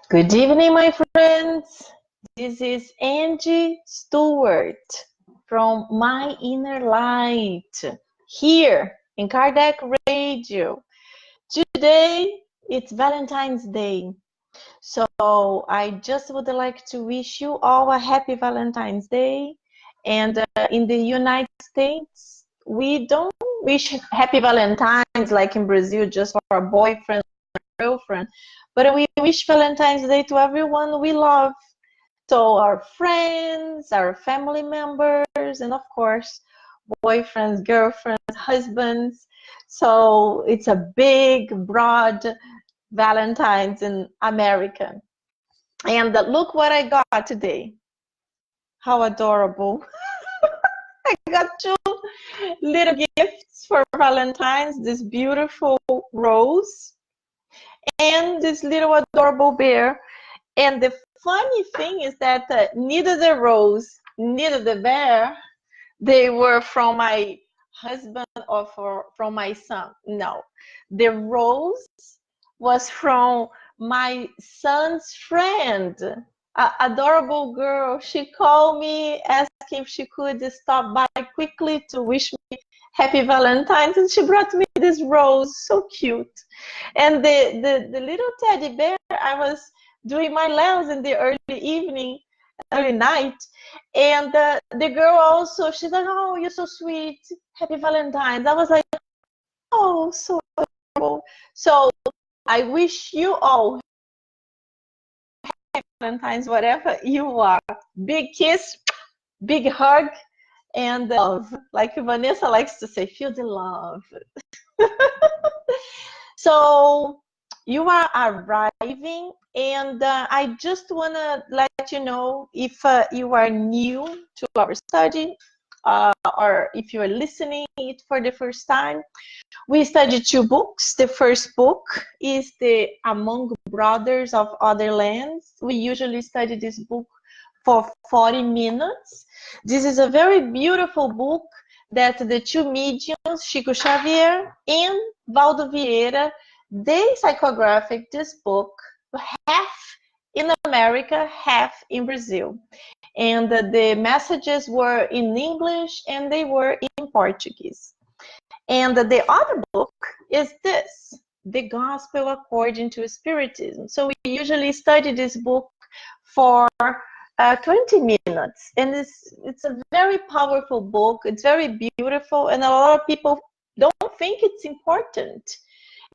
Good evening, my friends. This is Angie Stewart from My Inner Light here in Kardec Radio. Today it's Valentine's Day. So I just would like to wish you all a happy Valentine's Day. And in the United States, we don't wish happy Valentine's like in Brazil just for a boyfriend or girlfriend, but we wish Valentine's Day to everyone we love. So our friends, our family members, and of course, boyfriends, girlfriends, husbands. So it's a big, broad Valentine's in America. And look what I got today. How adorable. I got two little gifts for Valentine's, this beautiful rose and this little adorable bear. And the funny thing is that neither the rose, neither the bear, they were from my husband or from my son. No, the rose was from my son's friend, an adorable girl. She called me, asking if she could stop by quickly to wish me happy Valentine's, and she brought me this rose, so cute. And the little teddy bear, I was doing my nails in the early night, and the girl also, she's like, oh, you're so sweet, happy Valentine's. I was like, oh, so adorable. So I wish you all happy Valentine's, whatever you are. Big kiss, big hug, and love. Like Vanessa likes to say, feel the love. So you are arriving, and I just want to let you know, if you are new to our study, or if you are listening it for the first time, we study two books. The first book is the Among Brothers of Other Lands. We usually study this book for 40 minutes. This is a very beautiful book that the two mediums, Chico Xavier and Valdo Vieira, they psychographed this book, half in America, half in Brazil. And the messages were in English and they were in Portuguese. And the other book is this, The Gospel According to Spiritism. So we usually study this book for 20 minutes. And it's a very powerful book. It's very beautiful. And a lot of people don't think it's important.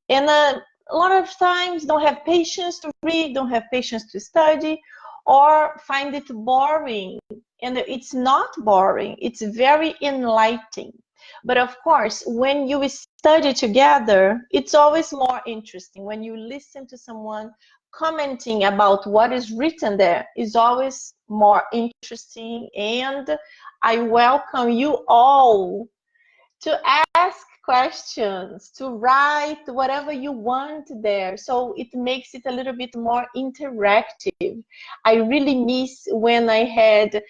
And a lot of times don't have patience to read, don't have patience to study, or find it boring. And it's not boring. It's very enlightening. But of course, when you study together, it's always more interesting. When you listen to someone commenting about what is written there, is always more interesting. And I welcome you all to ask questions, to write whatever you want there. So it makes it a little bit more interactive. I really miss when I had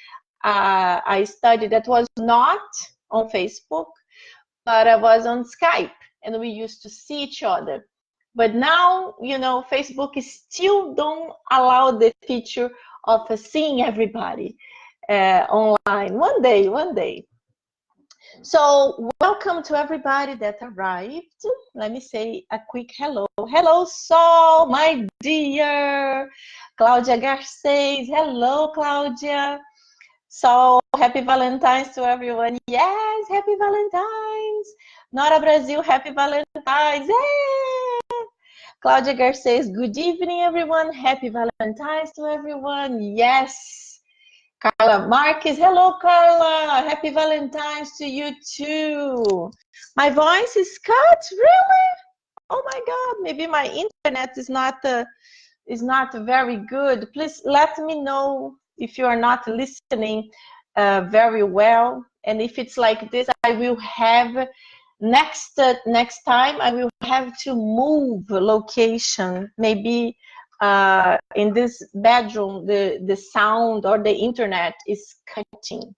a study that was not on Facebook, but I was on Skype, and we used to see each other. But now, you know, Facebook still don't allow the feature of seeing everybody online. One day. So welcome to everybody that arrived. Let me say a quick hello. Hello, Sol, my dear. Claudia Garcês. Hello, Claudia. So happy Valentine's to everyone. Yes, happy Valentine's. Nora Brazil, happy Valentine's. Yeah. Claudia Garcês, good evening, everyone. Happy Valentine's to everyone. Yes. Carla Marques, hello, Carla. Happy Valentine's to you too. My voice is cut, really? Oh my God, maybe my internet is not very good. Please let me know if you are not listening very well. And if it's like this, I will have next time I will have to move location. Maybe in this bedroom, the sound or the internet is cutting.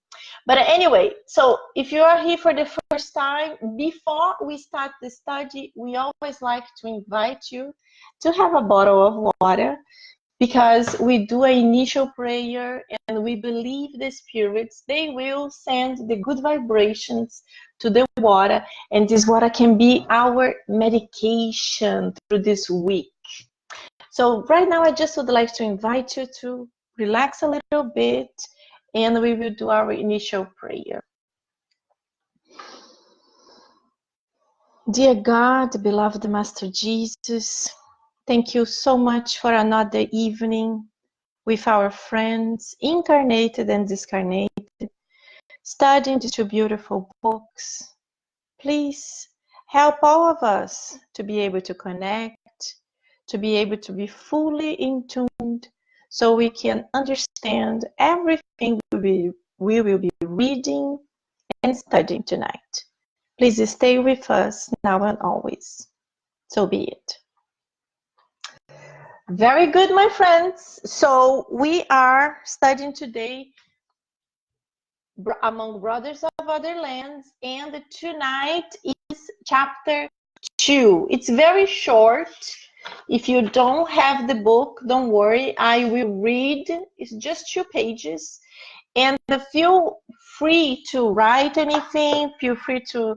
But anyway, so if you are here for the first time, before we start the study, we always like to invite you to have a bottle of water because we do an initial prayer and we believe the spirits, they will send the good vibrations to the water, and this water can be our medication through this week. So right now I just would like to invite you to relax a little bit, and we will do our initial prayer. Dear God, beloved Master Jesus, thank you so much for another evening with our friends, incarnated and discarnated, studying these two beautiful books. Please help all of us to be able to connect, to be able to be fully in tuned, so we can understand everything we will be reading and studying tonight. Please stay with us now and always. So be it. Very good, my friends. So we are studying today Among Brothers of Other Lands, and tonight is chapter 2. It's very short. If you don't have the book, don't worry. I will read. It's just 2 pages. And feel free to write anything. Feel free to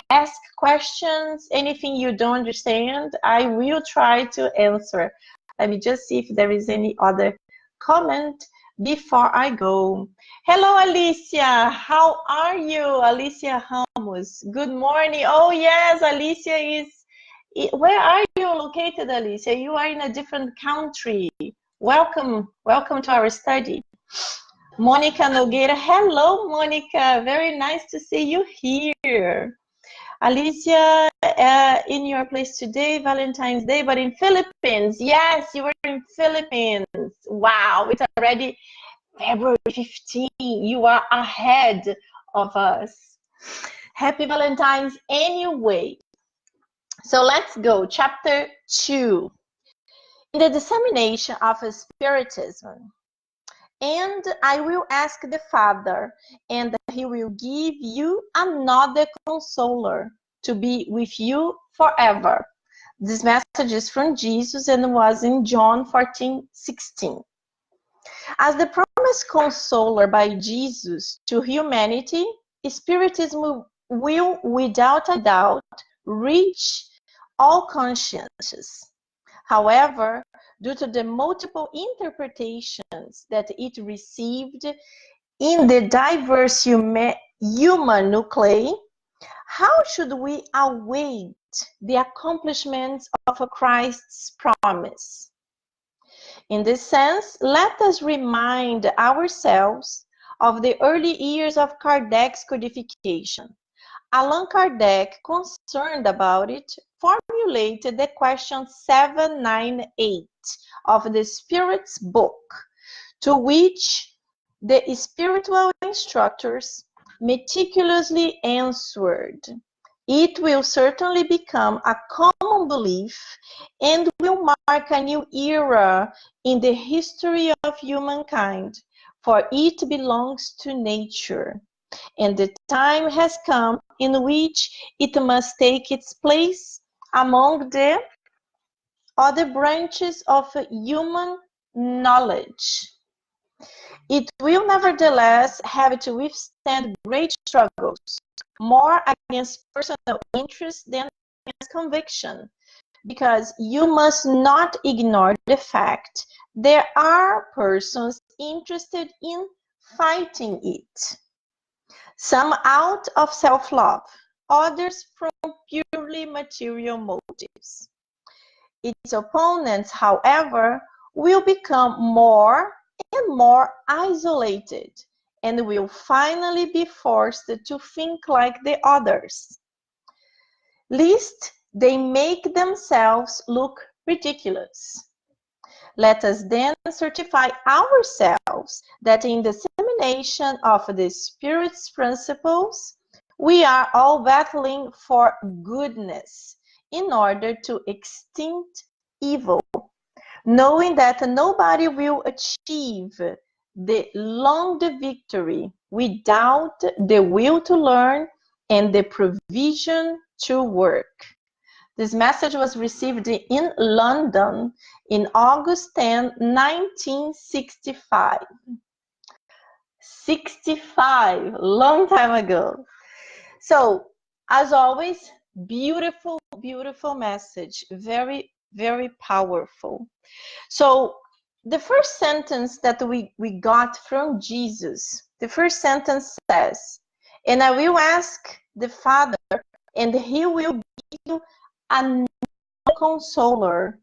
ask questions. Anything you don't understand, I will try to answer. Let me just see if there is any other comment before I go. Hello, Alicia. How are you? Alicia Ramos. Good morning. Oh, yes, Alicia is... Where are you located, Alicia? You are in a different country. Welcome. Welcome to our study. Monica Nogueira. Hello, Monica. Very nice to see you here. Alicia, in your place today, Valentine's Day, but in Philippines. Yes, you were in Philippines. Wow, it's already February 15. You are ahead of us. Happy Valentine's anyway. So let's go. Chapter 2. In the dissemination of Spiritism. And I will ask the Father, and he will give you another consoler to be with you forever. This message is from Jesus and was in John 14:16. As the promised consoler by Jesus to humanity, Spiritism will, without a doubt, reach all consciences. However, due to the multiple interpretations that it received in the diverse human nuclei, how should we await the accomplishments of Christ's promise? In this sense, let us remind ourselves of the early years of Kardec's codification. Allan Kardec, concerned about it, formulated the question 798 of the Spirit's book, to which the spiritual instructors meticulously answered. It will certainly become a common belief and will mark a new era in the history of humankind, for it belongs to nature. And the time has come in which it must take its place among the other branches of human knowledge. It will nevertheless have to withstand great struggles, more against personal interest than against conviction, because you must not ignore the fact there are persons interested in fighting it. Some out of self-love, others from purely material motives. Its opponents, however, will become more and more isolated and will finally be forced to think like the others, lest they make themselves look ridiculous. Let us then certify ourselves that in the dissemination of the Spirit's principles, we are all battling for goodness in order to extinct evil, knowing that nobody will achieve the longed victory without the will to learn and the provision to work. This message was received in London in August 10, 1965. 65, long time ago. So, as always, beautiful, beautiful message. Very, very powerful. So, the first sentence that we got from Jesus, the first sentence says, "And I will ask the Father, and he will give you a consoler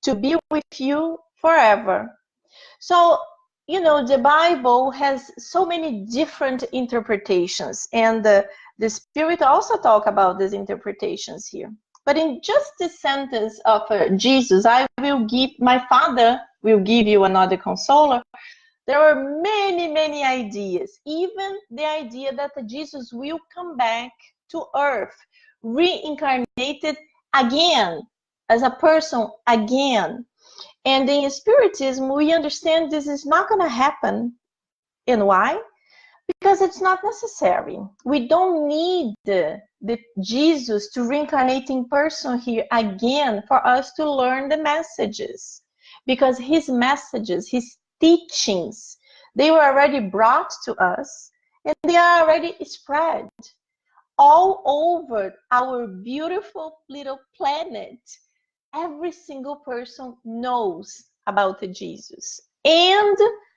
to be with you forever." So, you know, the Bible has so many different interpretations, and the Spirit also talk about these interpretations here. But in just the sentence of Jesus, "I will give, my Father will give you another consoler," there are many, many ideas. Even the idea that Jesus will come back to earth, reincarnated again, as a person again. And in Spiritism, we understand this is not going to happen. And why? Because it's not necessary. We don't need the Jesus to reincarnate in person here again for us to learn the messages. Because his messages, his teachings, they were already brought to us and they are already spread all over our beautiful little planet. Every single person knows about Jesus, and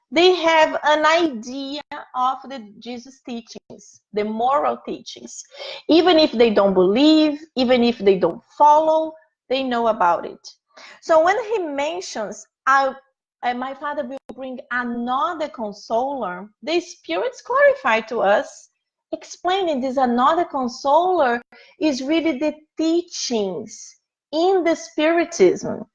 they have an idea of the Jesus teachings, the moral teachings. Even if they don't believe, even if they don't follow, they know about it. So when he mentions, my Father will bring another consoler, the spirits clarify to us, explaining this another consoler is really the teachings in the Spiritism,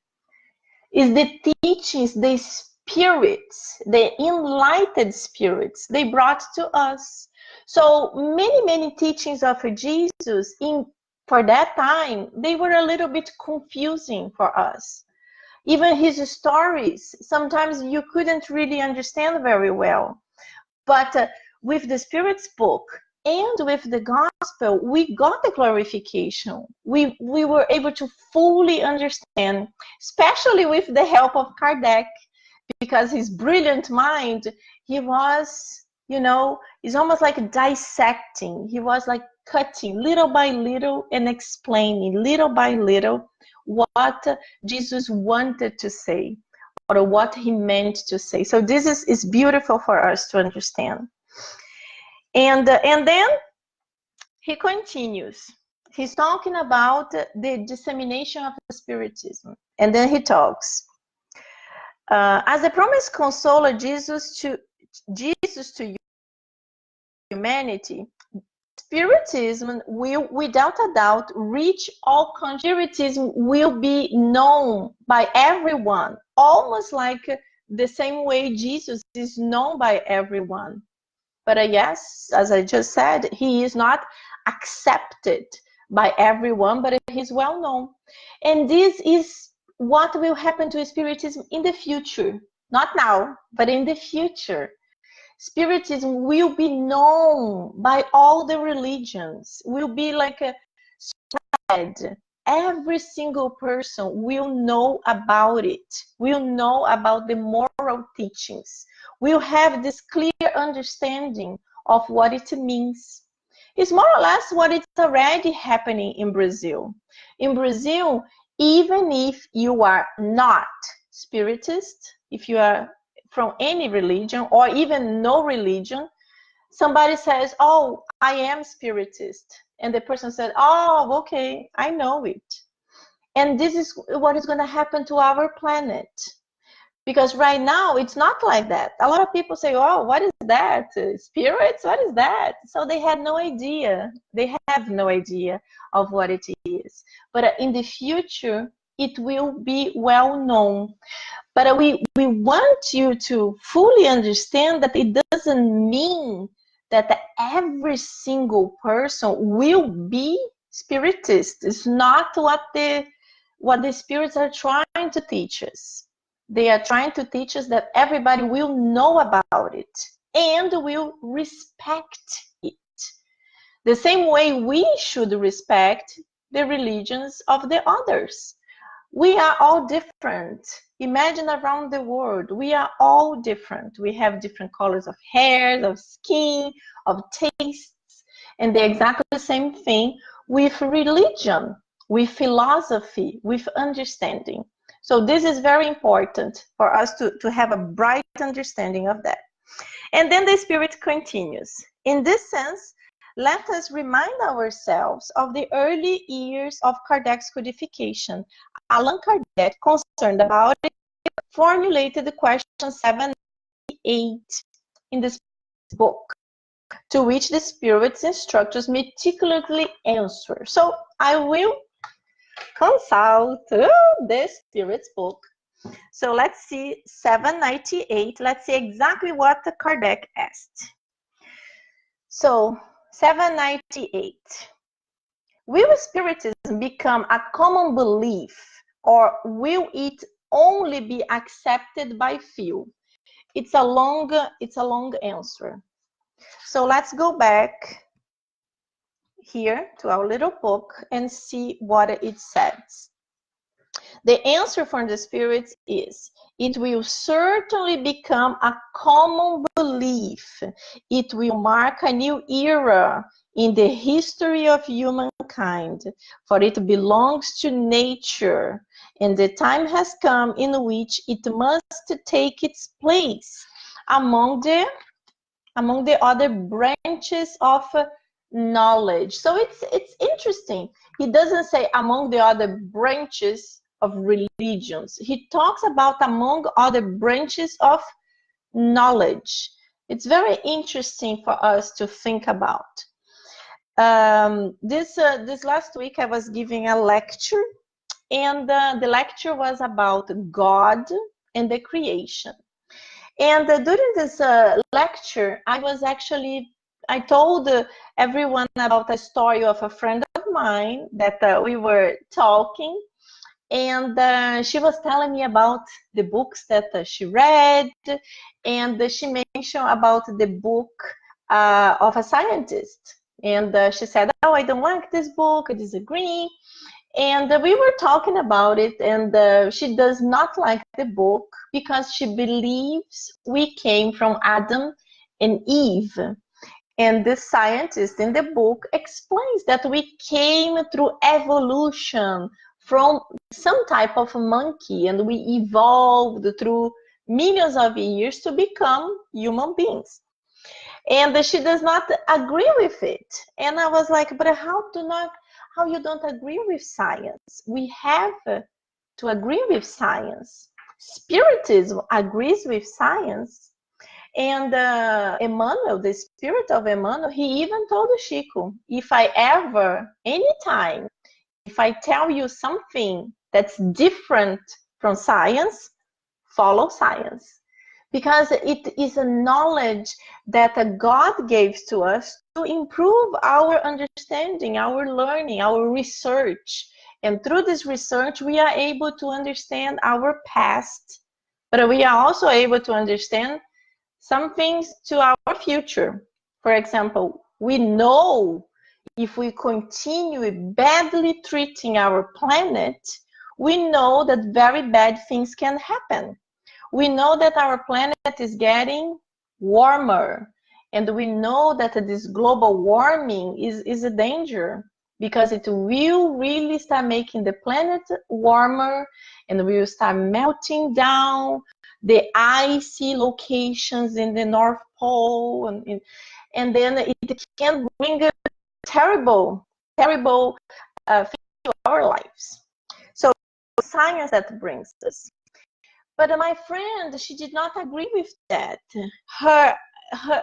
is the teachings, the spirits, the enlightened spirits they brought to us. So many, many teachings of Jesus for that time, they were a little bit confusing for us. Even his stories, sometimes you couldn't really understand very well. But with the Spirit's book and with the gospel, we got the clarification. We were able to fully understand, especially with the help of Kardec, because his brilliant mind, he was, you know, it's almost like dissecting. He was like cutting little by little and explaining little by little what Jesus wanted to say or what he meant to say. So this is beautiful for us to understand. And then he continues. He's talking about the dissemination of Spiritism. And then he talks. As a promised consoler, Jesus to humanity, Spiritism will, without a doubt, reach all countries. Spiritism will be known by everyone, almost like the same way Jesus is known by everyone. But yes, as I just said, he is not accepted by everyone, but he's well known. And this is what will happen to Spiritism in the future. Not now, but in the future. Spiritism will be known by all the religions, will be like a spread. Every single person will know about it, will know about the moral teachings, will have this clear understanding of what it means. It's more or less what is already happening in Brazil. In Brazil, even if you are not Spiritist, if you are from any religion or even no religion, somebody says, "Oh, I am Spiritist." And the person said, "Oh, okay, I know it." And this is what is going to happen to our planet. Because right now, it's not like that. A lot of people say, "Oh, what is that? Spirits? What is that?" So they had no idea. They have no idea of what it is. But in the future, it will be well known. But we want you to fully understand that it doesn't mean that every single person will be Spiritist. It's not what the spirits are trying to teach us. They are trying to teach us that everybody will know about it and will respect it. The same way we should respect the religions of the others. We are all different. Imagine around the world, we are all different. We have different colors of hair, of skin, of tastes, and they're exactly the same thing with religion, with philosophy, with understanding. So this is very important for us to have a bright understanding of that. And then the Spirit continues. In this sense, let us remind ourselves of the early years of Kardec's codification. Allan Kardec, concerned about it, formulated the question 78 in this book, to which the Spirit's instructors meticulously answer. So I will consult the Spirit's book. So let's see 798. Let's see exactly what Kardec asked. So 798. Will Spiritism become a common belief, or will it only be accepted by few? It's a long answer. So let's go back here to our little book and see what it says. The answer from the Spirit is, it will certainly become a common belief. It will mark a new era in the history of humankind, for it belongs to nature, and the time has come in which it must take its place among the other branches of knowledge. So it's interesting. He doesn't say among the other branches of religions. He talks about among other branches of knowledge. It's very interesting for us to think about. This last week I was giving a lecture, and the lecture was about God and the creation. And during this lecture, I told everyone about a story of a friend of mine that we were talking, and she was telling me about the books that she read, and she mentioned about the book of a scientist. And she said, oh, I don't like this book, I disagree. And we were talking about it, and she does not like the book because she believes we came from Adam and Eve. And the scientist in the book explains that we came through evolution from some type of monkey, and we evolved through millions of years to become human beings. And she does not agree with it. And I was like, but how you don't agree with science? We have to agree with science. Spiritism agrees with science. And Emmanuel, the spirit of Emmanuel, he even told Chico, if I ever, anytime, if I tell you something that's different from science, follow science. Because it is a knowledge that God gave to us to improve our understanding, our learning, our research. And through this research, we are able to understand our past, but we are also able to understand some things to our future. For example, we know if we continue badly treating our planet, we know that very bad things can happen. We know that our planet is getting warmer, and we know that this global warming is a danger, because it will really start making the planet warmer, and we will start melting down the icy locations in the North Pole, and then it can bring a terrible things to our lives. So science that brings us. But my friend, she did not agree with that. Her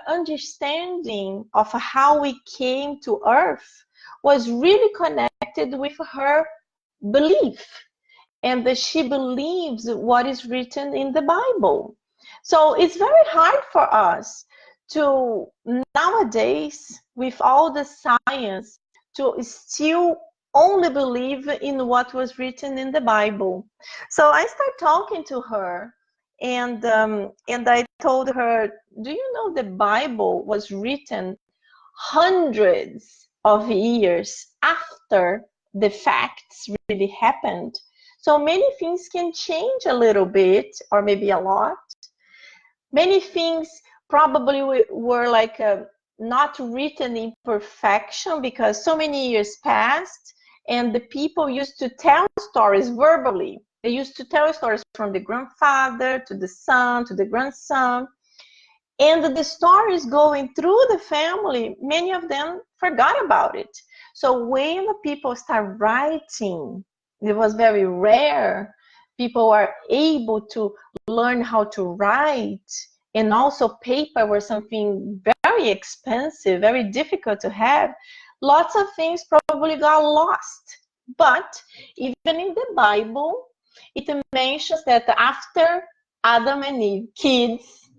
understanding of how we came to Earth was really connected with her belief. And she believes what is written in the Bible. So it's very hard for us to, nowadays, with all the science, to still only believe in what was written in the Bible. So I started talking to her, and I told her, do you know the Bible was written hundreds of years after the facts really happened. So many things can change a little bit, or maybe a lot. Many things probably were like not written in perfection because so many years passed and the people used to tell stories verbally. They used to tell stories from the grandfather to the son to the grandson. And the stories going through the family, many of them forgot about it. So when the people start writing, it was very rare. People are able to learn how to write, and also paper was something very expensive, very difficult to have. Lots of things probably got lost. But even in the Bible, it mentions that after Adam and Eve, kids,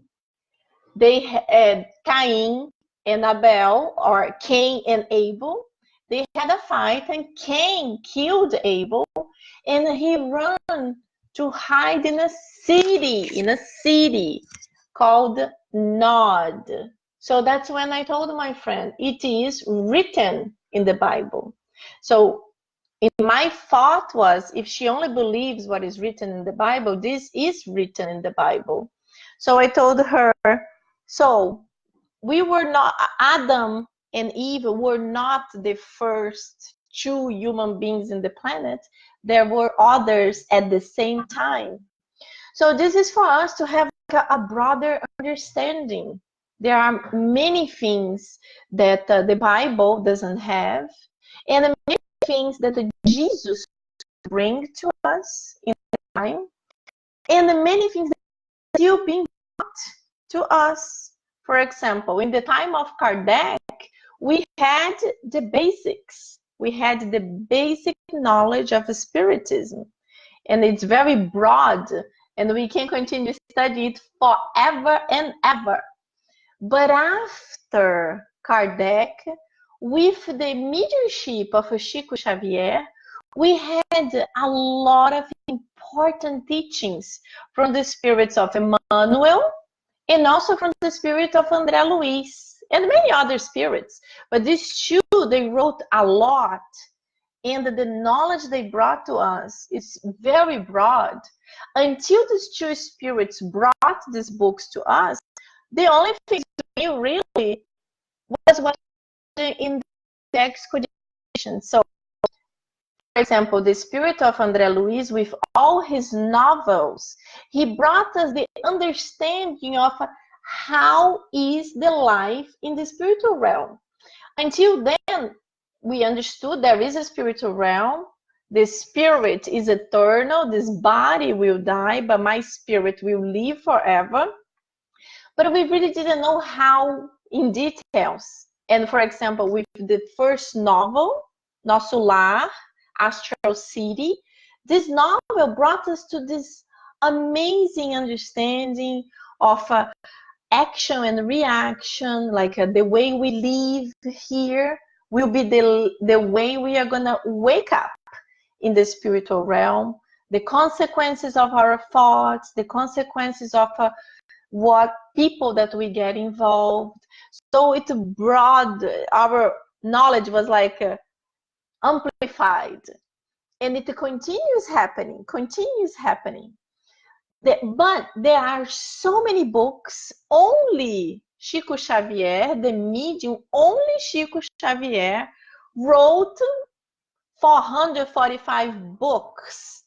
they had Cain and Abel, or Cain and Abel. They had a fight, and Cain killed Abel, and he ran to hide in a city called Nod. So that's when I told my friend, it is written in the Bible. So my thought was, if she only believes what is written in the Bible, this is written in the Bible. So I told her, so we were not, Adam and Eve were not the first two human beings in the planet. There were others at the same time. So this is for us to have a broader understanding. There are many things that the Bible doesn't have, and many things that Jesus brings to us in time, and many things that are still being taught to us. For example, in the time of Kardec, we had the basics. We had the basic knowledge of Spiritism, and it's very broad, and we can continue to study it forever and ever. But after Kardec, with the mediumship of Chico Xavier, we had a lot of important teachings from the spirits of Emmanuel and also from the spirit of André Luiz and many other spirits. But these two, they wrote a lot, and the knowledge they brought to us is very broad. Until these two spirits brought these books to us, the only thing we knew really was what in the excodition. So, for example, the spirit of André Luiz, with all his novels, he brought us the understanding of how is the life in the spiritual realm. Until then, we understood there is a spiritual realm. The spirit is eternal. This body will die, but my spirit will live forever. But we really didn't know how in details. And for example, with the first novel, Nosso Lar, Astral City, this novel brought us to this amazing understanding of action and reaction, like the way we live here will be the way we are going to wake up in the spiritual realm, the consequences of our thoughts, the consequences of what people that we get involved. So it broad, our knowledge was like amplified, and it continues happening. But there are so many books, only Chico Xavier, the medium, only Chico Xavier wrote 445 books,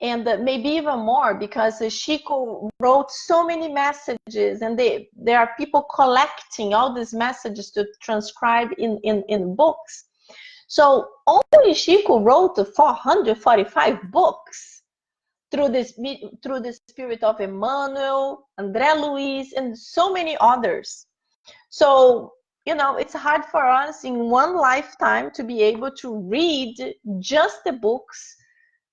and maybe even more, because Chico wrote so many messages, and there are people collecting all these messages to transcribe in books. So only Chico wrote 445 books through the spirit of Emmanuel, André Luiz, and so many others. So, you know, it's hard for us in one lifetime to be able to read just the books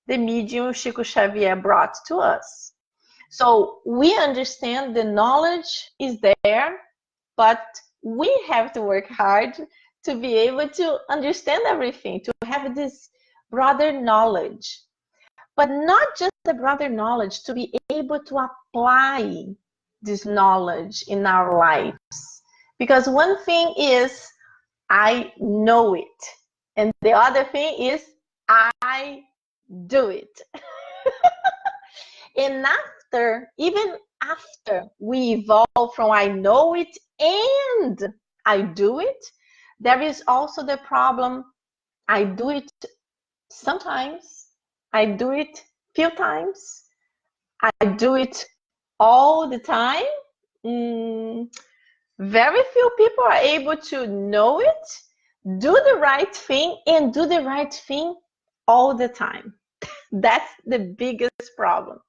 the medium Chico Xavier brought to us. So we understand the knowledge is there, but we have to work hard to be able to understand everything, to have this broader knowledge. But not just the broader knowledge, to be able to apply this knowledge in our lives. Because one thing is, I know it. And the other thing is, I do it. And even after we evolve from I know it and I do it, there is also the problem. I do it sometimes, I do it few times, I do it all the time. Very few people are able to know it, do the right thing, and do the right thing all the time. That's the biggest problem.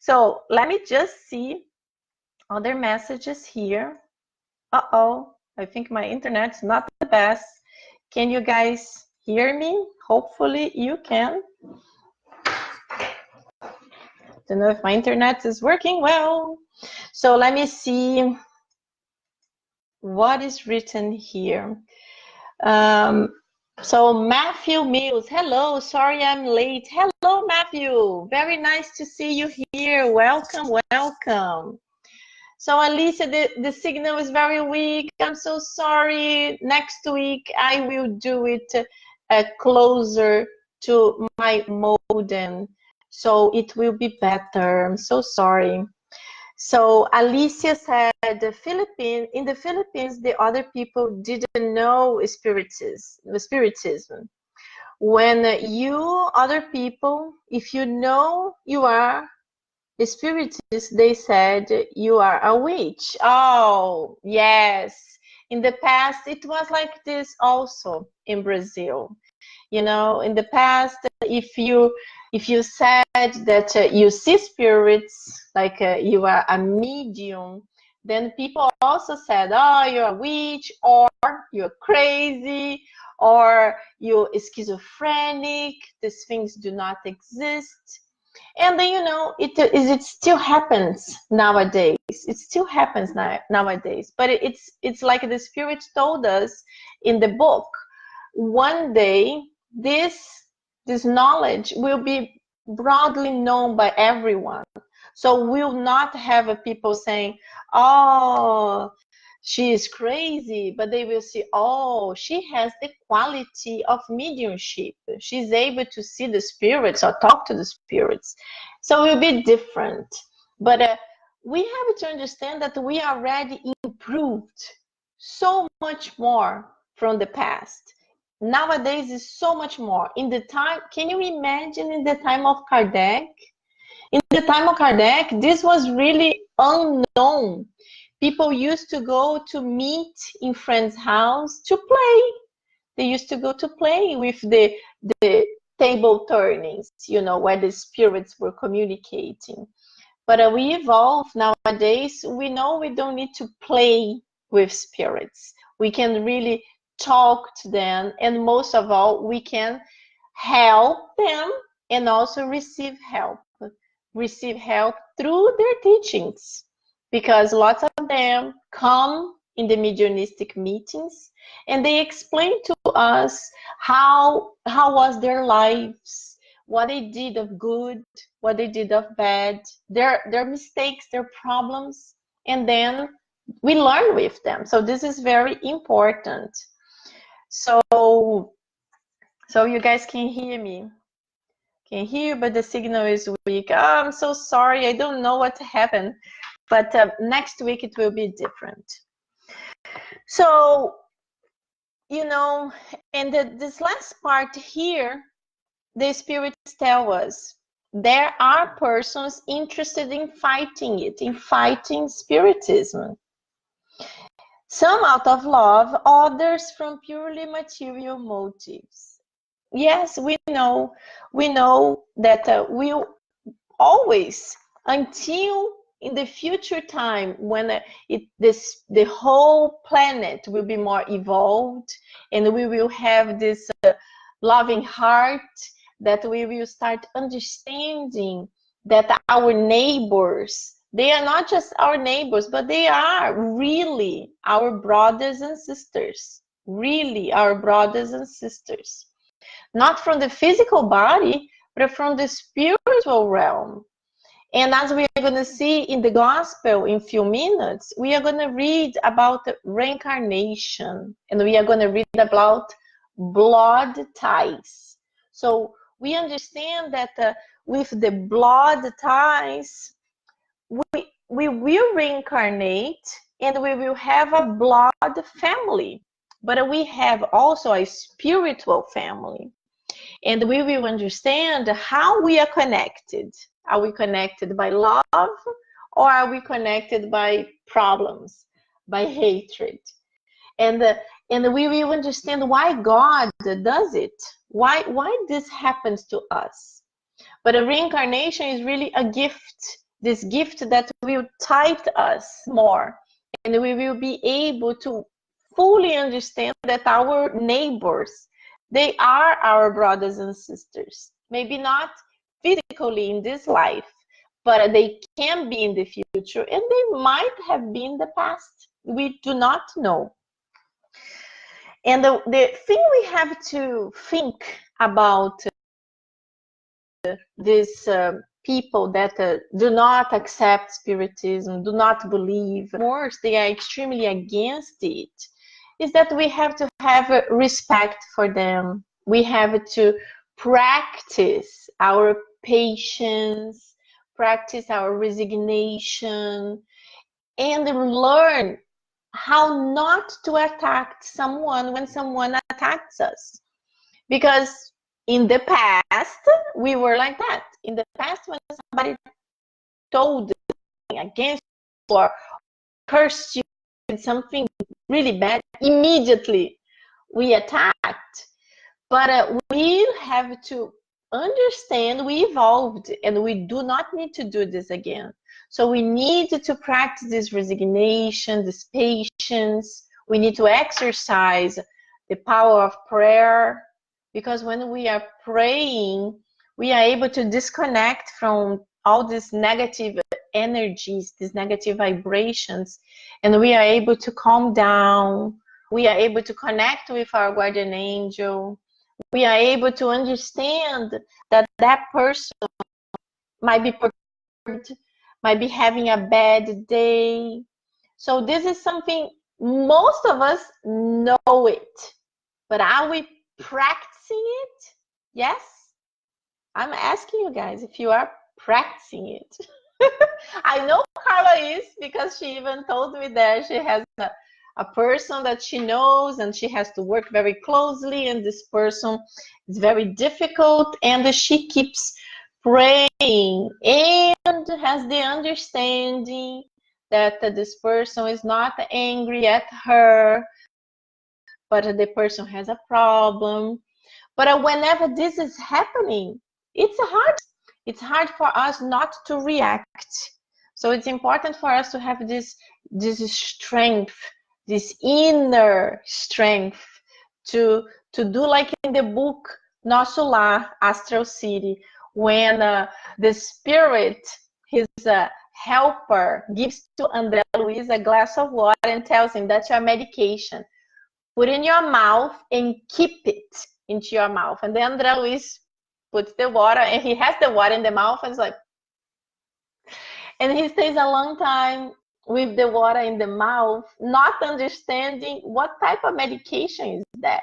So let me just see other messages here. Uh-oh, I think my internet's not the best. Can you guys hear me? Hopefully you can. Don't know if my internet is working well. So let me see what is written here. So Matthew Mills, hello, sorry I'm late. Hello, Matthew, very nice to see you here. Welcome, welcome. So Alicia, the signal is very weak. I'm so sorry. Next week I will do it closer to my modem, so it will be better. I'm so sorry. So Alicia said in the Philippines, the other people didn't know spiritism. When other people, if you know you are a spiritist, they said you are a witch. Oh, yes. In the past, it was like this also in Brazil. You know, in the past, if you said that you see spirits, like you are a medium, then people also said, oh, you're a witch, or you're crazy, or you're schizophrenic. These things do not exist. And then, you know, it still happens nowadays. It still happens nowadays. But it's like the spirit told us in the book. One day, this knowledge will be broadly known by everyone. So we'll not have people saying, oh, she is crazy, but they will see, oh, she has the quality of mediumship. She's able to see the spirits or talk to the spirits. So it will be different. But we have to understand that we already improved so much more from the past. Nowadays is so much more. In the time, can you imagine in the time of Kardec? In the time of Kardec, this was really unknown. People used to go to meet in friends' house to play. They used to go to play with the table turnings, you know, where the spirits were communicating. But we evolved nowadays. We know we don't need to play with spirits. We can really talk to them, and most of all, we can help them and also receive help through their teachings, because lots of them come in the mediumistic meetings and they explain to us how was their lives, what they did of good, what they did of bad, their mistakes, their problems, and then we learn with them. So this is very important. So you guys can hear me. Can hear, but the signal is weak. Oh, I'm so sorry. I don't know what happened. But next week it will be different. So, you know, and this last part here, the spirits tell us there are persons interested in fighting it, in fighting spiritism. Some out of love, others from purely material motives. Yes, we know that we'll always, until in the future time when the whole planet will be more evolved and we will have this loving heart, that we will start understanding that our neighbors, they are not just our neighbors, but they are really our brothers and sisters, really our brothers and sisters. Not from the physical body, but from the spiritual realm. And as we are going to see in the gospel in a few minutes, we are going to read about reincarnation, and we are going to read about blood ties. So We understand that with the blood ties, we will reincarnate and we will have a blood family, but we have also a spiritual family. And we will understand how we are connected. Are we connected by love, or are we connected by problems, by hatred? And we will understand why God does it, why this happens to us. But a reincarnation is really a gift, this gift that will tide us more, and we will be able to fully understand that our neighbors, they are our brothers and sisters. Maybe not physically in this life, but they can be in the future, and they might have been in the past. We do not know. And the thing we have to think about these people that do not accept Spiritism, do not believe, worse, they are extremely against it, is that we have to have respect for them. We have to practice our patience, practice our resignation, and learn how not to attack someone when someone attacks us. Because in the past, we were like that. In the past, when somebody told against you or cursed you with something really bad, immediately we attacked. But we have to understand we evolved and we do not need to do this again. So we need to practice this resignation, this patience. We need to exercise the power of prayer, because when we are praying, we are able to disconnect from all these negative energies, these negative vibrations, and we are able to calm down. We are able to connect with our guardian angel. We are able to understand that that person might be perturbed, might be having a bad day. So this is something most of us know it, but are we practicing it? Yes? I'm asking you guys if you are practicing it. I know Carla is, because she even told me that she has a person that she knows and she has to work very closely, and this person is very difficult, and she keeps praying and has the understanding that this person is not angry at her, but the person has a problem. But whenever this is happening, it's hard for us not to react. So it's important for us to have this strength, this inner strength to do like in the book Nosso Lar, Astral City, when the spirit, his helper, gives to André Luiz a glass of water and tells him that's your medication. Put in your mouth and keep it into your mouth. And then André Luiz puts the water, and he has the water in the mouth, and it's like, and he stays a long time with the water in the mouth, not understanding what type of medication is that.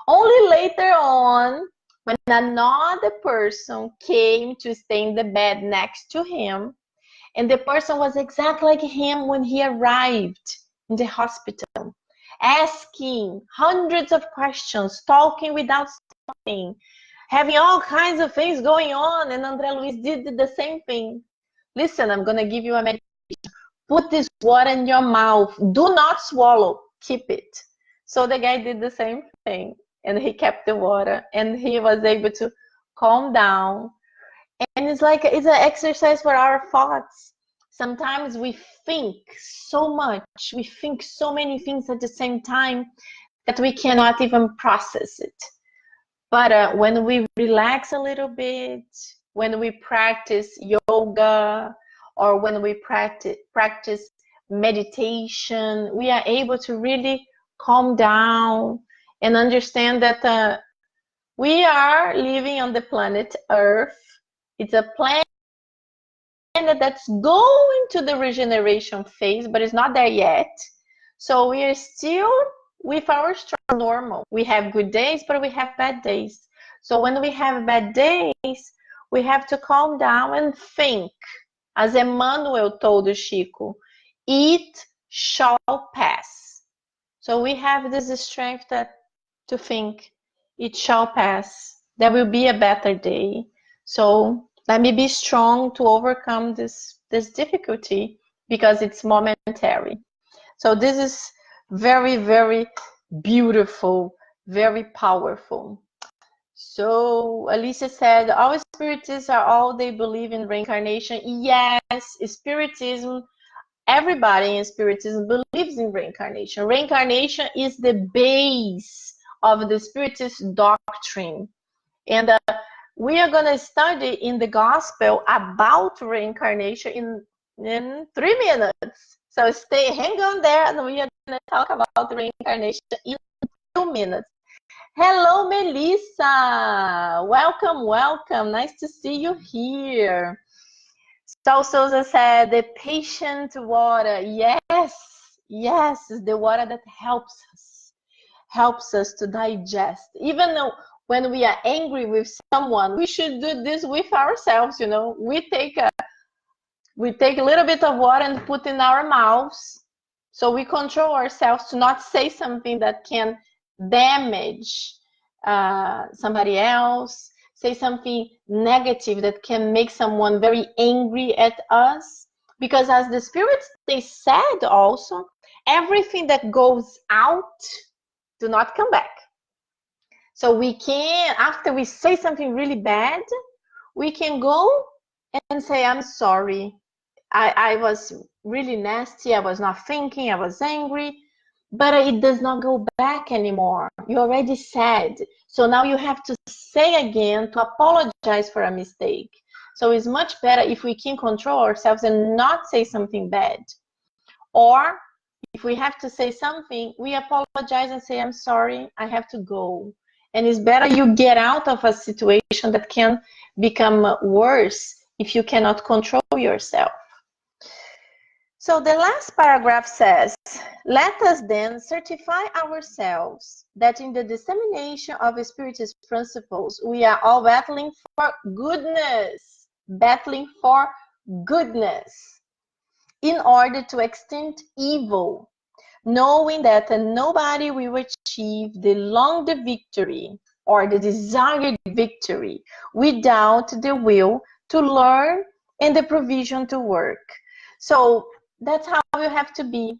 Only later on, when another person came to stay in the bed next to him, and the person was exactly like him when he arrived in the hospital, asking hundreds of questions, talking without stopping, having all kinds of things going on, and André Luiz did the same thing. Listen, I'm going to give you a medication. Put this water in your mouth. Do not swallow. Keep it. So the guy did the same thing, and he kept the water, and he was able to calm down. And it's like it's an exercise for our thoughts. Sometimes we think so much, we think so many things at the same time that we cannot even process it. But when we relax a little bit, when we practice yoga, or when we practice meditation, we are able to really calm down and understand that we are living on the planet Earth. It's a planet that's going to the regeneration phase, but it's not there yet. So we are still with our strong normal. We have good days, but we have bad days. So when we have bad days, we have to calm down and think. As Emmanuel told Chico, it shall pass. So we have this strength to think it shall pass. There will be a better day. So let me be strong to overcome this difficulty because it's momentary. So this is very, very beautiful, very powerful. So Alicia said, all spiritists are all they believe in reincarnation. Yes, spiritism, everybody in spiritism believes in reincarnation. Reincarnation is the base of the spiritist doctrine. And we are going to study in the gospel about reincarnation in 3 minutes. So hang on there, and we are going to talk about reincarnation in 2 minutes. Hello, Melissa. Welcome, welcome. Nice to see you here. So Souza said, the patient water. Yes, yes, the water that helps us to digest. Even though when we are angry with someone, we should do this with ourselves, you know. We take a little bit of water and put in our mouths. So we control ourselves to not say something that can damage somebody else, say something negative that can make someone very angry at us. Because as the spirits, they said also, everything that goes out do not come back. So we can, after we say something really bad, we can go and say, I'm sorry. I was really nasty. I was not thinking. I was angry. But it does not go back anymore. You already said. So now you have to say again to apologize for a mistake. So it's much better if we can control ourselves and not say something bad. Or if we have to say something, we apologize and say, I'm sorry, I have to go. And it's better you get out of a situation that can become worse if you cannot control yourself. So the last paragraph says, let us then certify ourselves that in the dissemination of spiritist principles, we are all battling for goodness, in order to extinct evil, knowing that nobody will achieve the longed victory or the desired victory without the will to learn and the provision to work. So that's how you have to be.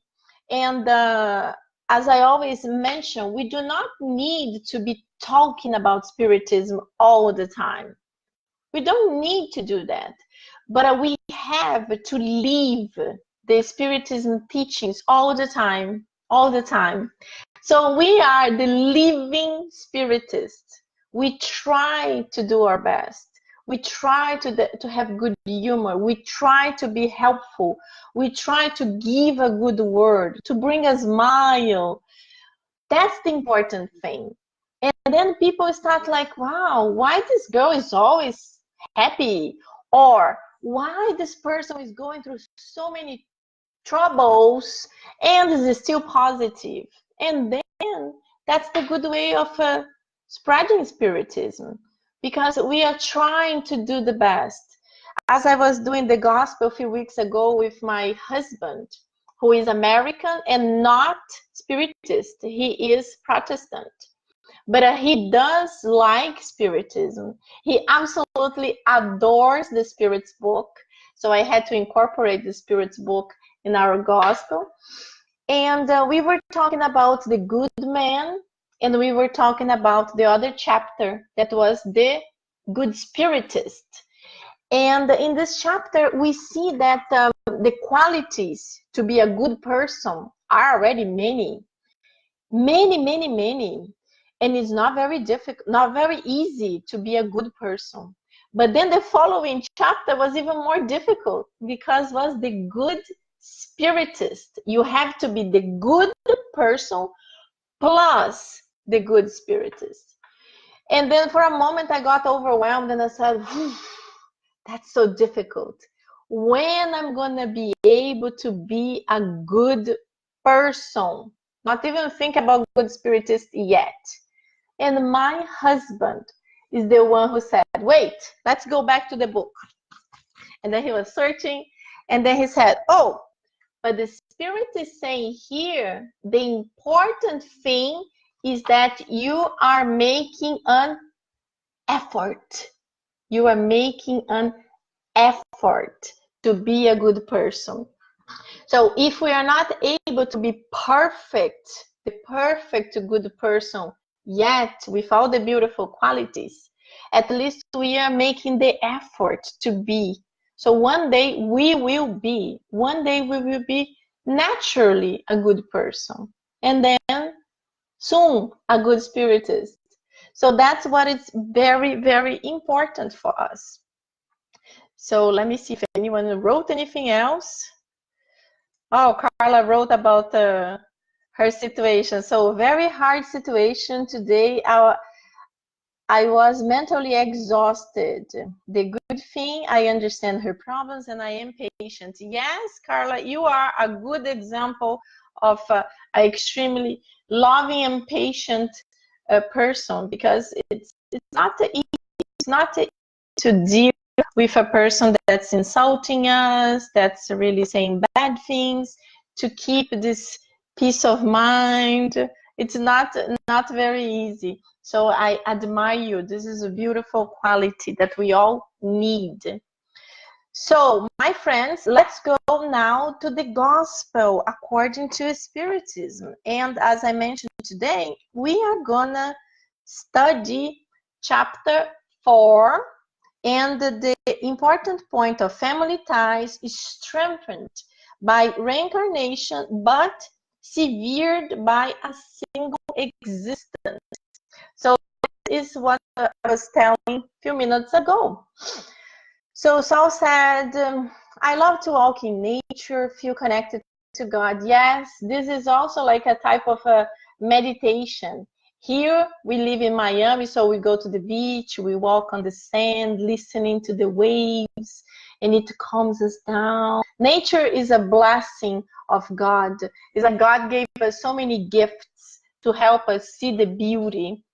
And as I always mention, we do not need to be talking about Spiritism all the time. We don't need to do that. But we have to live the Spiritism teachings all the time. So we are the living Spiritists. We try to do our best. We try to have good humor. We try to be helpful. We try to give a good word, to bring a smile. That's the important thing. And then people start like, wow, why this girl is always happy? Or why this person is going through so many troubles and is still positive? And then that's the good way of spreading Spiritism, because we are trying to do the best. As I was doing the gospel a few weeks ago with my husband, who is American and not Spiritist. He is Protestant. But he does like Spiritism. He absolutely adores the Spirit's book. So I had to incorporate the Spirit's book in our gospel. And we were talking about the good man, and we were talking about the other chapter that was the good Spiritist. And in this chapter, we see that the qualities to be a good person are already many. And it's not very difficult, not very easy to be a good person. But then the following chapter was even more difficult, because was the good Spiritist. You have to be the good person plus the good Spiritist. And then for a moment I got overwhelmed and I said, that's so difficult. When I'm gonna be able to be a good person? Not even think about good Spiritist yet. And my husband is the one who said, wait, let's go back to the book. And then he was searching, and then he said, oh, but the Spirit is saying here, the important thing is that you are making an effort. You are making an effort to be a good person. So if we are not able to be perfect, the perfect good person yet with all the beautiful qualities, at least we are making the effort to be. So one day we will be naturally a good person, and then soon a good spiritist. So that's what is very, very important for us. So let me see if anyone wrote anything else. Oh, Carla wrote about her situation. So very hard situation today. I was mentally exhausted. The good thing, I understand her problems and I am patient. Yes, Carla, you are a good example of an extremely loving and patient person, because it's not easy to deal with a person that's insulting us, that's really saying bad things, to keep this peace of mind. It's not very easy. So I admire you. This is a beautiful quality that we all need. So, my friends, let's go now to the gospel according to Spiritism. And as I mentioned today, we are gonna study chapter 4, and the important point of family ties is strengthened by reincarnation, but severed by a single existence. So this is what I was telling a few minutes ago. So Saul said, I love to walk in nature, feel connected to God. Yes, this is also like a type of a meditation. Here we live in Miami, so we go to the beach, we walk on the sand, listening to the waves, and it calms us down. Nature is a blessing of God. It's like God gave us so many gifts to help us see the beauty.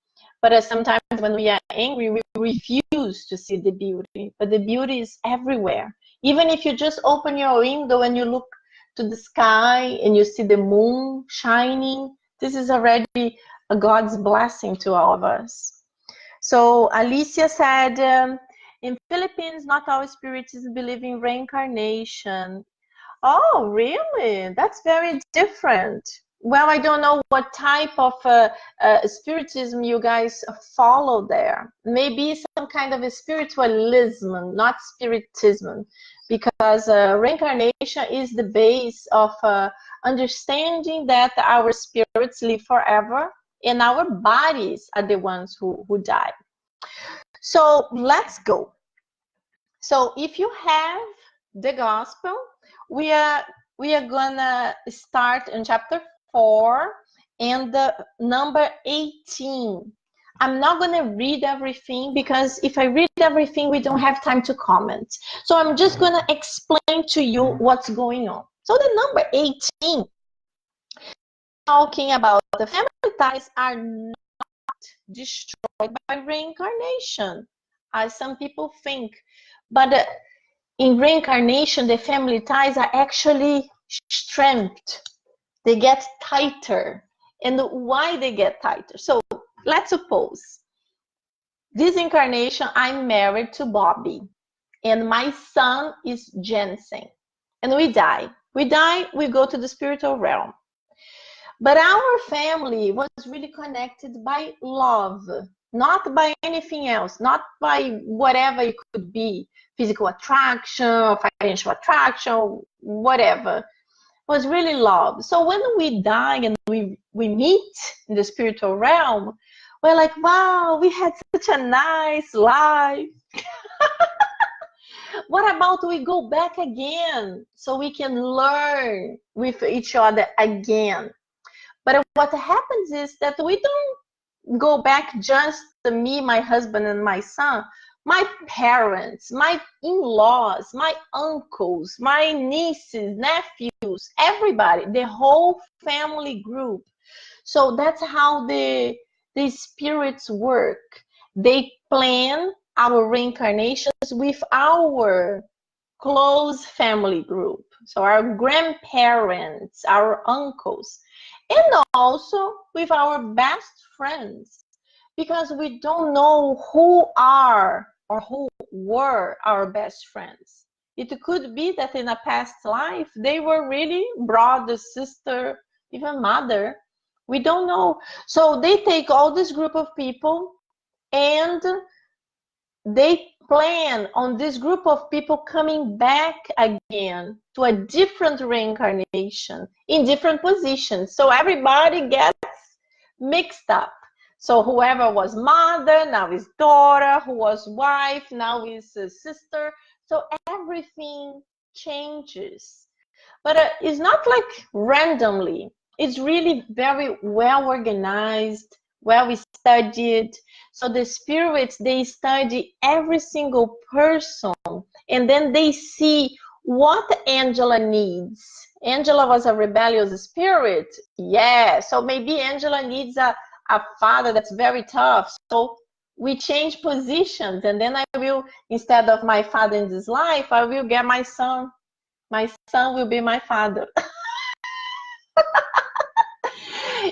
But sometimes when we are angry, we refuse to see the beauty. But the beauty is everywhere. Even if you just open your window and you look to the sky and you see the moon shining, this is already a God's blessing to all of us. So Alicia said, in Philippines, not all spirits believe in reincarnation. Oh, really? That's very different. Well, I don't know what type of spiritism you guys follow there. Maybe some kind of a spiritualism, not spiritism, because reincarnation is the base of understanding that our spirits live forever and our bodies are the ones who die. So let's go. So if you have the gospel, we are gonna start in chapter 4 and the number 18. I'm not gonna read everything, because if I read everything, we don't have time to comment. So I'm just gonna explain to you what's going on. So the number 18, talking about the family ties are not destroyed by reincarnation, as some people think. But in reincarnation, the family ties are actually strengthened. They get tighter. And why they get tighter? So let's suppose this incarnation, I'm married to Bobby, and my son is Jensen, and we die. We go to the spiritual realm. But our family was really connected by love, not by anything else, not by whatever it could be, physical attraction, financial attraction, whatever. It was really love. So when we die and we meet in the spiritual realm, we're like, wow, we had such a nice life. What about we go back again so we can learn with each other again? But what happens is that we don't go back just me, my husband, and my son. My parents, my in-laws, my uncles, my nieces, nephews, everybody, the whole family group. So that's how the spirits work. they plan our reincarnations with our close family group. So our grandparents, our uncles, and also with our best friends, because we don't know who are or who were our best friends. It could be that in a past life, they were really brother, sister, even mother. We don't know. So they take all this group of people and they plan on this group of people coming back again to a different reincarnation in different positions. So everybody gets mixed up. So whoever was mother now is daughter, who was wife now is sister. So everything changes. But it's not like randomly. It's really very well organized, well studied. So the spirits, they study every single person, and then they see what Angela needs. Angela was a rebellious spirit. Yeah, so maybe Angela needs a father that's very tough. So we change positions, and then I will, instead of my father in this life, I will get my son. My son will be my father.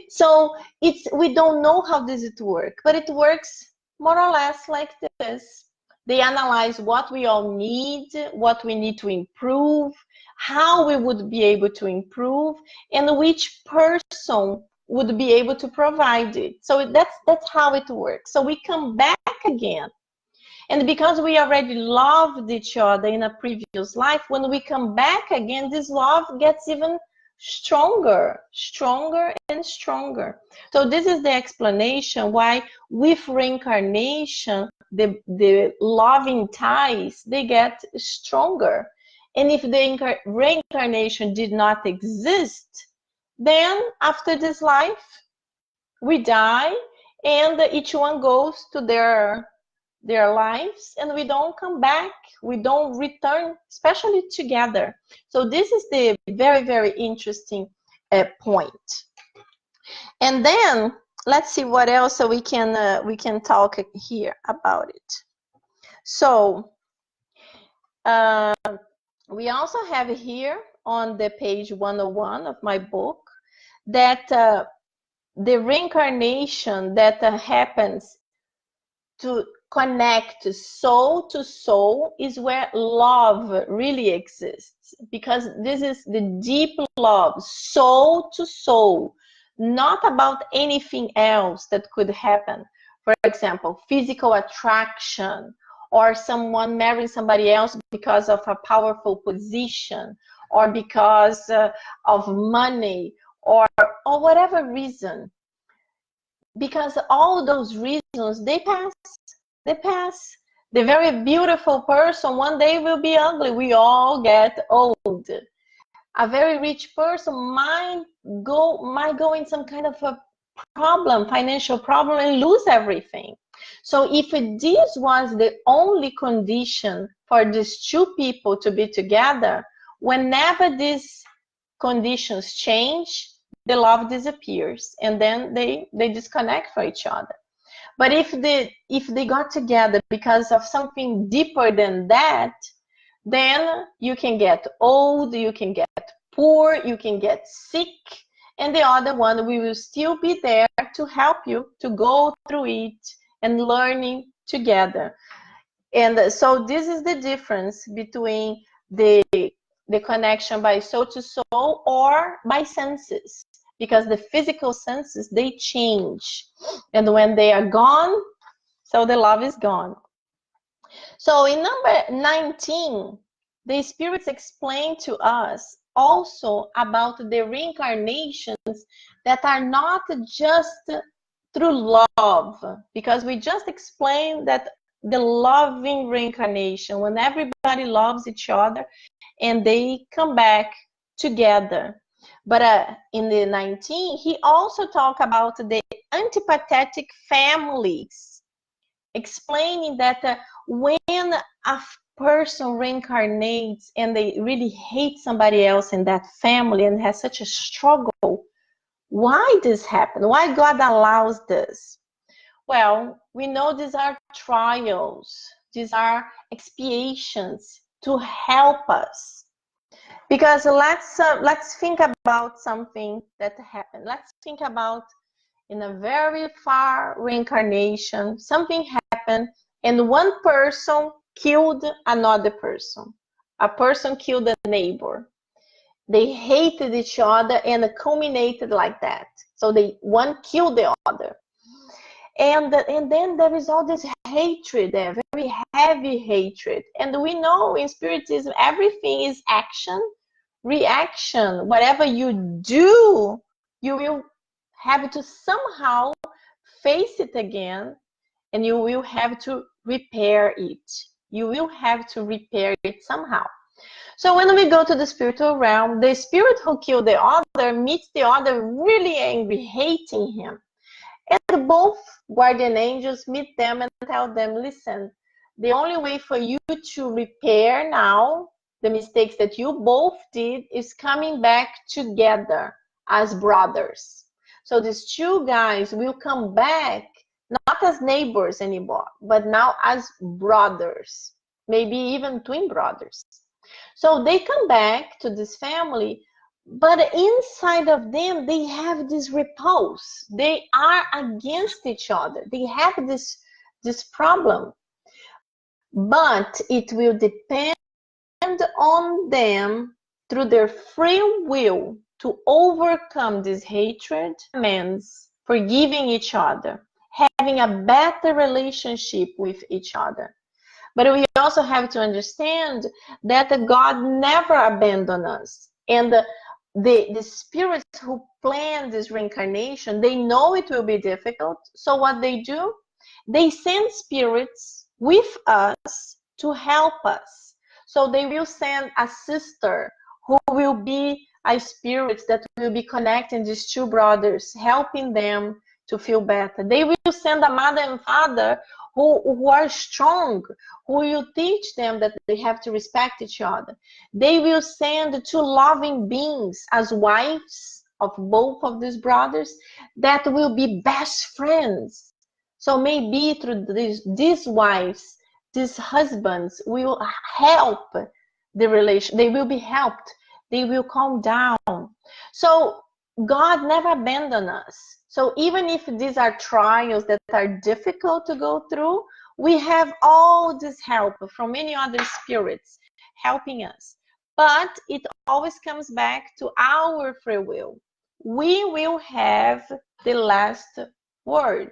So we don't know how this it works, but it works more or less like this. They analyze what we all need, what we need to improve, how we would be able to improve, and which person would be able to provide it. So that's how it works. So we come back again. And because we already loved each other in a previous life, when we come back again, this love gets even stronger, stronger and stronger. So this is the explanation why with reincarnation, the loving ties, they get stronger. And if the reincarnation did not exist, then after this life, we die and each one goes to their lives, and we don't come back, we don't return, especially together. So this is the very, very interesting point. And then let's see what else we can talk here about it. So we also have here on the page 101 of my book that the reincarnation that happens to connect soul to soul is where love really exists, because this is the deep love, soul to soul, not about anything else that could happen. For example, physical attraction, or someone marrying somebody else because of a powerful position, or because of money, or whatever reason. Because all those reasons, they pass. They pass. The very beautiful person one day will be ugly. We all get old. A very rich person might go in some kind of a problem, financial problem, and lose everything. So if this was the only condition for these two people to be together, whenever these conditions change, the love disappears, and then they disconnect from each other. But if they got together because of something deeper than that, then you can get old, you can get poor, you can get sick, and the other one will still be there to help you to go through it and learning together. And so this is the difference between the connection by soul to soul or by senses. Because the physical senses, they change. And when they are gone, so the love is gone. So in number 19, the spirits explain to us also about the reincarnations that are not just through love. Because we just explained that the loving reincarnation, when everybody loves each other and they come back together. But in the 19, he also talked about the antipathetic families, explaining that when a person reincarnates and they really hate somebody else in that family and has such a struggle, why this happens? Why God allows this? Well, we know these are trials, these are expiations to help us. Because let's think about something that happened. Let's think about in a very far reincarnation, something happened, and one person killed another person. A person killed a neighbor. They hated each other and it culminated like that. So one killed the other. And then there is all this hatred there, very heavy hatred. And we know in Spiritism, everything is action, reaction. Whatever you do, you will have to somehow face it again, and you will have to repair it. You will have to repair it somehow. So when we go to the spiritual realm, the spirit who killed the other meets the other really angry, hating him. And both guardian angels meet them and tell them, listen, the only way for you to repair now the mistakes that you both did is coming back together as brothers. So these two guys will come back not as neighbors anymore, but now as brothers, maybe even twin brothers. So they come back to this family, but inside of them, they have this repulse. They are against each other. They have this problem. But it will depend on them through their free will to overcome this hatred, amends, forgiving each other, having a better relationship with each other. But we also have to understand that God never abandoned us. And the spirits who plan this reincarnation, they know it will be difficult. So what they do, they send spirits with us to help us. So they will send a sister who will be a spirit that will be connecting these two brothers, helping them to feel better. They will send a mother and father who are strong, who will teach them that they have to respect each other. They will send two loving beings as wives of both of these brothers that will be best friends. So maybe through these wives, these husbands will help the relation. They will be helped. They will calm down. So God never abandoned us. So even if these are trials that are difficult to go through, we have all this help from many other spirits helping us. But it always comes back to our free will. We will have the last word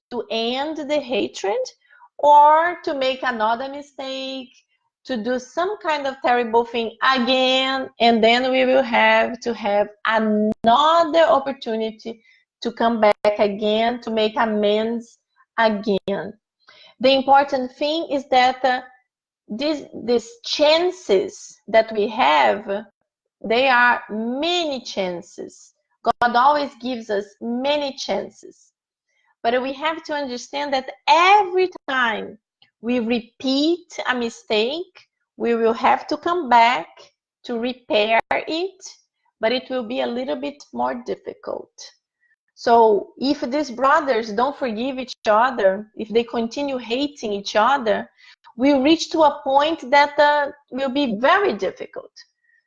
to end the hatred or to make another mistake, to do some kind of terrible thing again, and then we will have to have another opportunity to come back again, to make amends again. The important thing is that these chances that we have, they are many chances. God always gives us many chances. But we have to understand that every time we repeat a mistake, we will have to come back to repair it, but it will be a little bit more difficult. So if these brothers don't forgive each other, if they continue hating each other, we reach to a point that will be very difficult.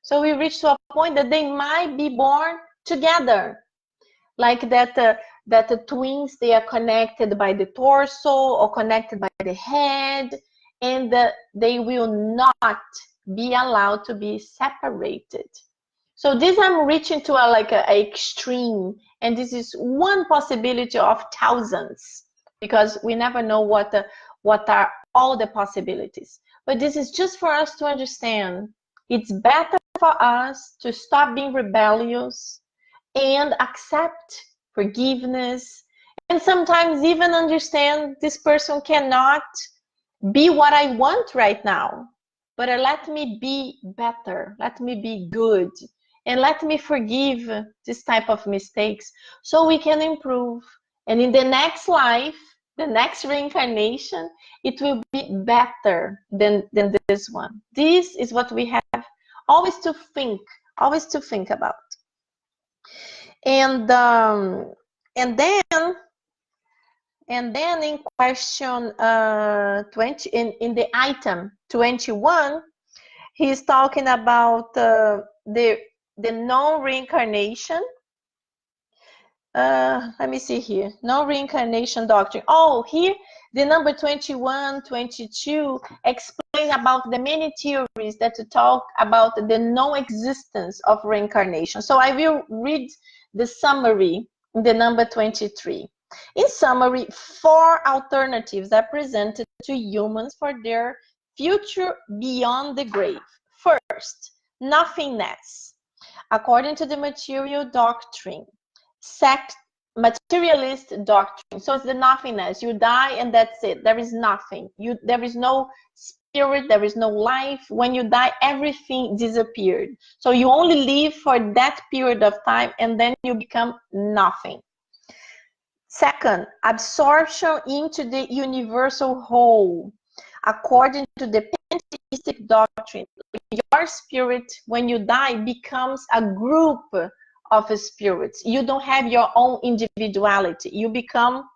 So we reach to a point that they might be born together, like that the twins, they are connected by the torso or connected by the head, and they will not be allowed to be separated. So this I'm reaching to a extreme, and this is one possibility of thousands, because we never know what are all the possibilities. But this is just for us to understand. It's better for us to stop being rebellious and accept forgiveness, and sometimes even understand this person cannot be what I want right now, but let me be better, let me be good, and let me forgive this type of mistakes so we can improve. And in the next life, the next reincarnation, it will be better than this one. This is what we have always to think about. And then And then in question 20, in the item 21, he's talking about the non-reincarnation. Let me see here. No reincarnation doctrine. Oh, here, the number 21, 22 explain about the many theories that talk about the non-existence of reincarnation. So I will read the summary in the number 23. In summary, 4 alternatives are presented to humans for their future beyond the grave. First, nothingness. According to the material doctrine, materialist doctrine. So it's the nothingness. You die and that's it. There is nothing. There is no spirit. There is no life. When you die, everything disappeared. So you only live for that period of time and then you become nothing. Second, absorption into the universal whole. According to the pantheistic doctrine, your spirit, when you die, becomes a group of spirits. You don't have your own individuality. You become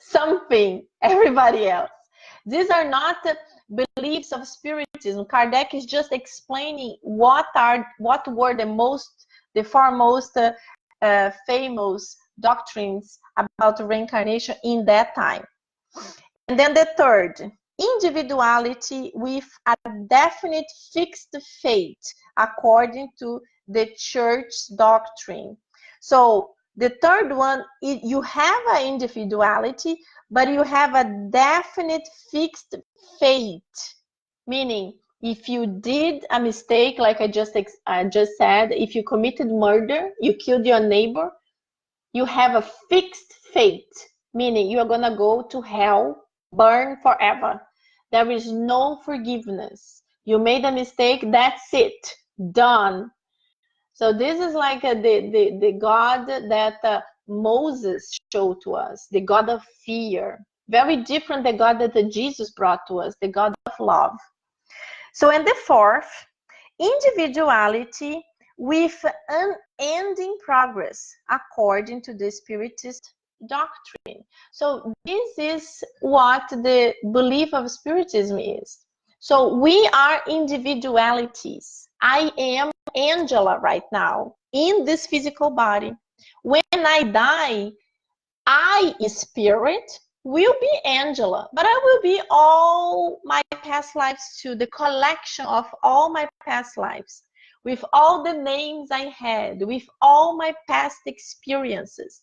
something, everybody else. These are not beliefs of Spiritism. Kardec is just explaining what were the foremost famous doctrines about reincarnation in that time. And then the third, individuality with a definite fixed fate according to the church doctrine. So the third one, you have an individuality, but you have a definite fixed fate, meaning if you did a mistake, like I just said, if you committed murder, you killed your neighbor, you have a fixed fate, meaning you are going to go to hell, burn forever. There is no forgiveness. You made a mistake, that's it, done. So this is like the God that Moses showed to us, the God of fear. Very different the God that Jesus brought to us, the God of love. So in the fourth, individuality with unending progress according to the Spiritist doctrine. So this is what the belief of Spiritism is. So we are individualities. I am Angela right now in this physical body. When I die, I, spirit, will be Angela, but I will be all my past lives too, the collection of all my past lives, with all the names I had, with all my past experiences.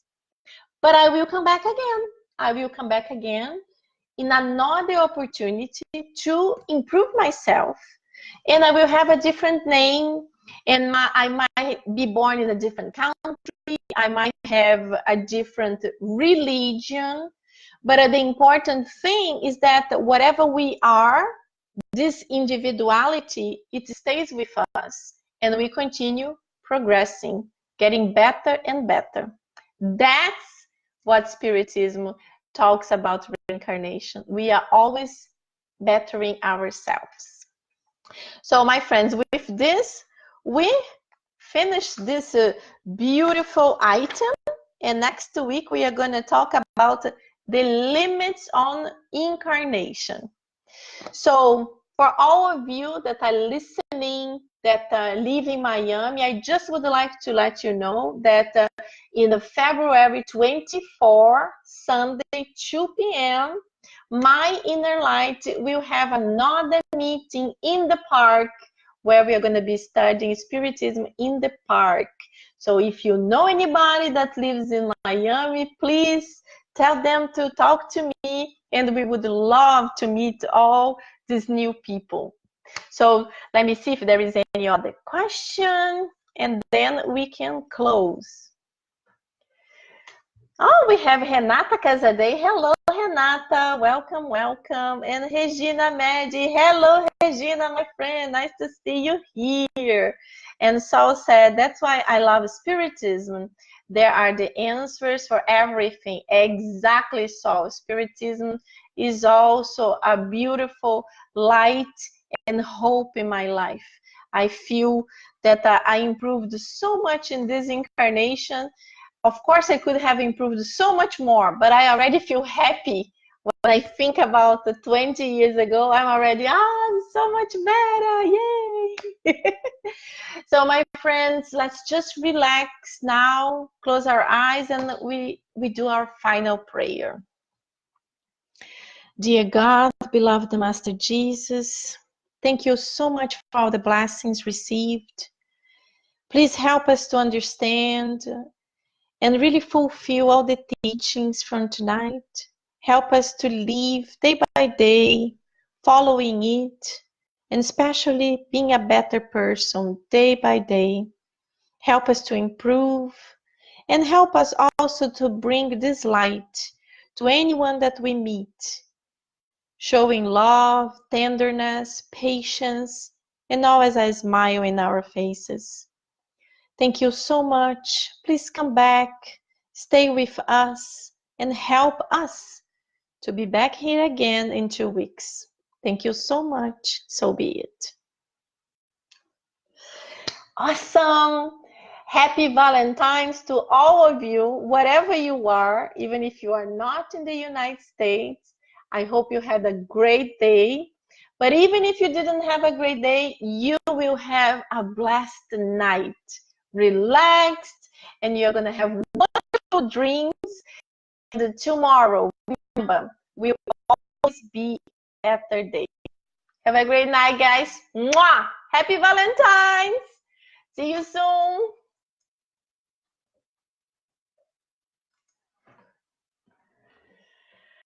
But I will come back again. I will come back again in another opportunity to improve myself. And I will have a different name, and I might be born in a different country. I might have a different religion. But the important thing is that whatever we are, this individuality, it stays with us. And we continue progressing, getting better and better. That's what Spiritism talks about reincarnation. We are always bettering ourselves. So my friends, with this, we finish this beautiful item. And next week, we are going to talk about the limits on incarnation. So for all of you that are listening, that live in Miami, I just would like to let you know that in February 24, Sunday, 2 p.m., My Inner Light will have another meeting in the park where we are going to be studying Spiritism in the park. So if you know anybody that lives in Miami, please tell them to talk to me, and we would love to meet all these new people. So let me see if there is any other question, and then we can close. Oh, we have Renata Casadei. Hello, Renata. Welcome, welcome. And Regina Medi. Hello, Regina, my friend. Nice to see you here. And Saul said, that's why I love Spiritism. There are the answers for everything. Exactly, Saul. Spiritism is also a beautiful light and hope in my life. I feel that I improved so much in this incarnation. Of course, I could have improved so much more, but I already feel happy when I think about the 20 years ago. I'm already, I'm so much better, yay! So my friends, let's just relax now, close our eyes, and we do our final prayer. Dear God, beloved Master Jesus, thank you so much for all the blessings received. Please help us to understand and really fulfill all the teachings from tonight. Help us to live day by day, following it, and especially being a better person day by day. Help us to improve, and help us also to bring this light to anyone that we meet, showing love, tenderness, patience, and always a smile in our faces. Thank you so much. Please come back, stay with us, and help us to be back here again in 2 weeks. Thank you so much. So be it. Awesome. Happy Valentine's to all of you, wherever you are, even if you are not in the United States. I hope you had a great day. But even if you didn't have a great day, you will have a blessed night. Relaxed, and you're going to have wonderful dreams. And tomorrow, remember, will always be a better day. Have a great night, guys. Mwah! Happy Valentine's! See you soon.